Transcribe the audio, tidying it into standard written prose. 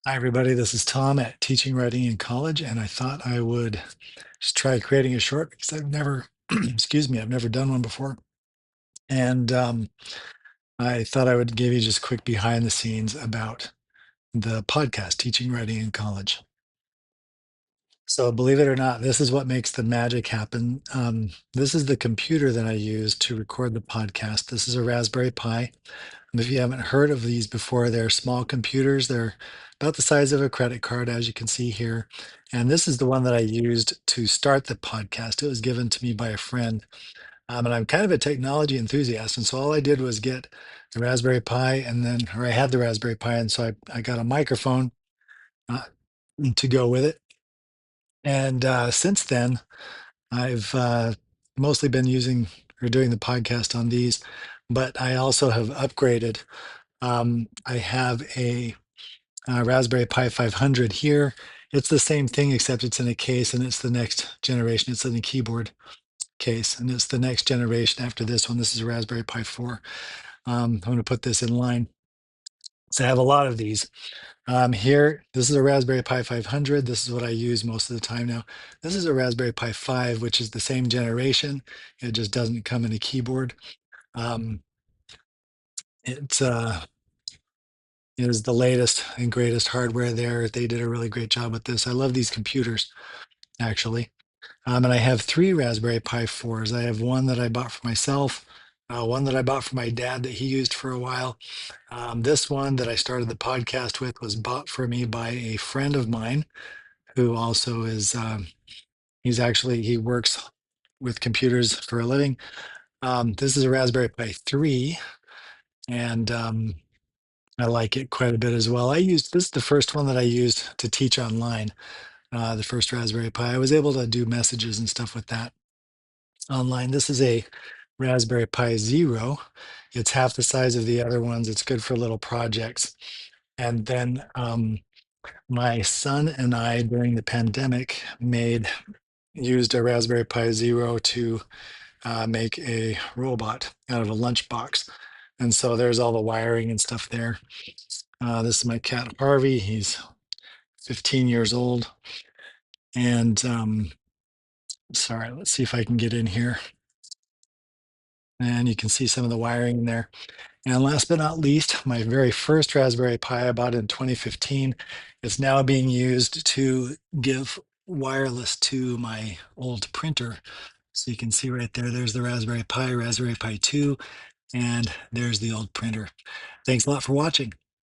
Hi, everybody. This is Tom at Teaching Writing in College, and I thought I would just try creating a short because I've never, excuse me, I've never done one before. And I thought I would give you just quick behind the scenes about the podcast, Teaching Writing in College. So, believe it or not, this is what makes the magic happen. This is the computer that I use to record the podcast. This is a Raspberry Pi. And if you haven't heard of these before, they're small computers. They're about the size of a credit card, as you can see here. And this is the one that I used to start the podcast. It was given to me by a friend. And I'm kind of a technology enthusiast. And so all I did was get the Raspberry Pi or I had the Raspberry Pi. And so I got a microphone uh, to go with it. And since then, I've mostly been using or doing the podcast on these, but I also have upgraded. I have a Raspberry Pi 500 here. It's the same thing, except it's in a case and it's the next generation. It's in a keyboard case and it's the next generation after this one. This is a Raspberry Pi 4. I'm going to put this in line. So I have a lot of these. Here, this is a Raspberry Pi 500. This is what I use most of the time now. This is a Raspberry Pi 5, which is the same generation. It just doesn't come in a keyboard. Um, it's is the latest and greatest hardware there. They did a really great job with this. I love these computers, actually. And I have three Raspberry Pi 4s. I have one that I bought for myself, one that I bought for my dad that he used for a while. This one that I started the podcast with was bought for me by a friend of mine who also is, he works with computers for a living. This is a Raspberry Pi 3, and I like it quite a bit as well. This is the first one that I used to teach online, the first Raspberry Pi. I was able to do messages and stuff with that online. This is a Raspberry Pi Zero. It's half the size of the other ones. It's good for little projects. And then my son and I, during the pandemic, used a Raspberry Pi Zero to make a robot out of a lunchbox. And so there's all the wiring and stuff there. This is my cat Harvey. He's 15 years old. And sorry, let's see if I can get in here. And you can see some of the wiring in there. And last but not least, my very first Raspberry Pi I bought in 2015 is now being used to give wireless to my old printer. So you can see right there, there's the Raspberry Pi 2, and there's the old printer. Thanks a lot for watching.